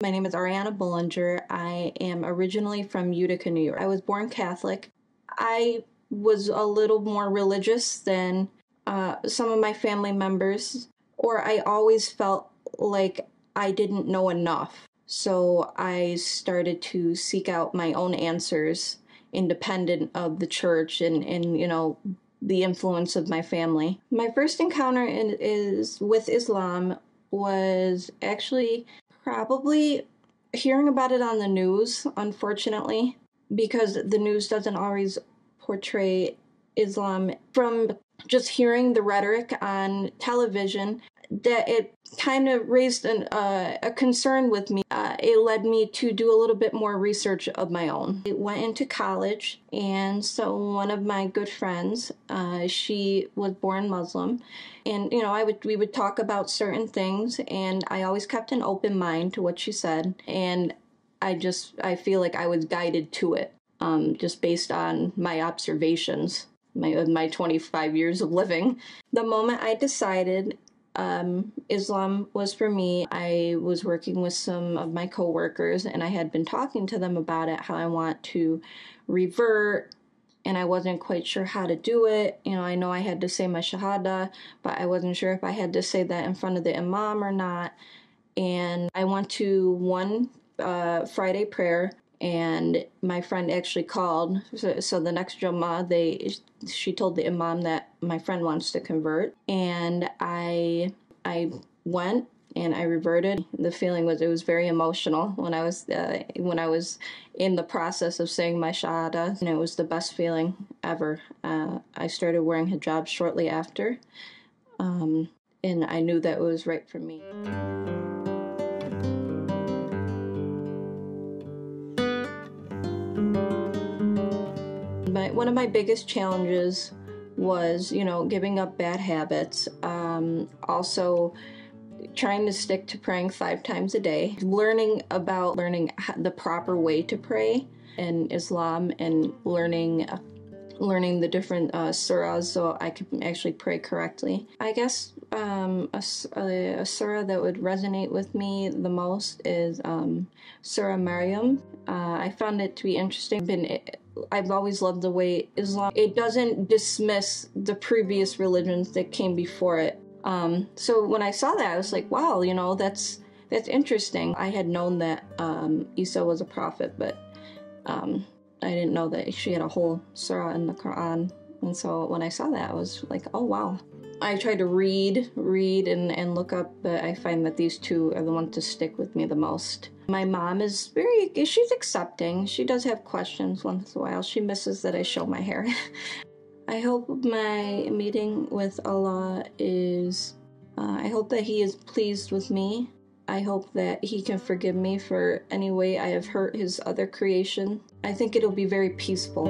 My name is Ariana Bullinger. I am originally from Utica, New York. I was born Catholic. I was a little more religious than some of my family members, or I always felt like I didn't know enough. So I started to seek out my own answers independent of the church and the influence of my family. My first encounter with Islam was actually probably hearing about it on the news, unfortunately, because the news doesn't always portray Islam. From just hearing the rhetoric on television, that it kind of raised a concern with me. It led me to do a little bit more research of my own. I went into college, and so one of my good friends, she was born Muslim, and we would talk about certain things, and I always kept an open mind to what she said, and I feel like I was guided to it, just based on my observations, my 25 years of living. The moment I decided Islam was for me, I was working with some of my coworkers, and I had been talking to them about it, how I want to revert, and I wasn't quite sure how to do it. I know I had to say my shahada, but I wasn't sure if I had to say that in front of the imam or not. And I went to one Friday prayer, and my friend actually called. So the next Jummah, she told the imam that my friend wants to convert, and I went and I reverted. The feeling was, it was very emotional when I was in the process of saying my shahada, and it was the best feeling ever. I started wearing hijab shortly after, and I knew that it was right for me. One of my biggest challenges was, giving up bad habits. Also trying to stick to praying 5 times a day, learning the proper way to pray in Islam, and learning the different surahs so I could actually pray correctly. I guess a surah that would resonate with me the most is Surah Maryam. I found it to be interesting. I've always loved the way Islam, it doesn't dismiss the previous religions that came before it. So when I saw that, I was like, wow, that's interesting. I had known that Isa was a prophet, but I didn't know that she had a whole surah in the Quran. And so when I saw that, I was like, oh wow. I tried to read and look up, but I find that these two are the ones to stick with me the most. My mom is she's accepting. She does have questions once in a while. She misses that I show my hair. I hope my meeting with Allah I hope that He is pleased with me. I hope that He can forgive me for any way I have hurt His other creation. I think it'll be very peaceful.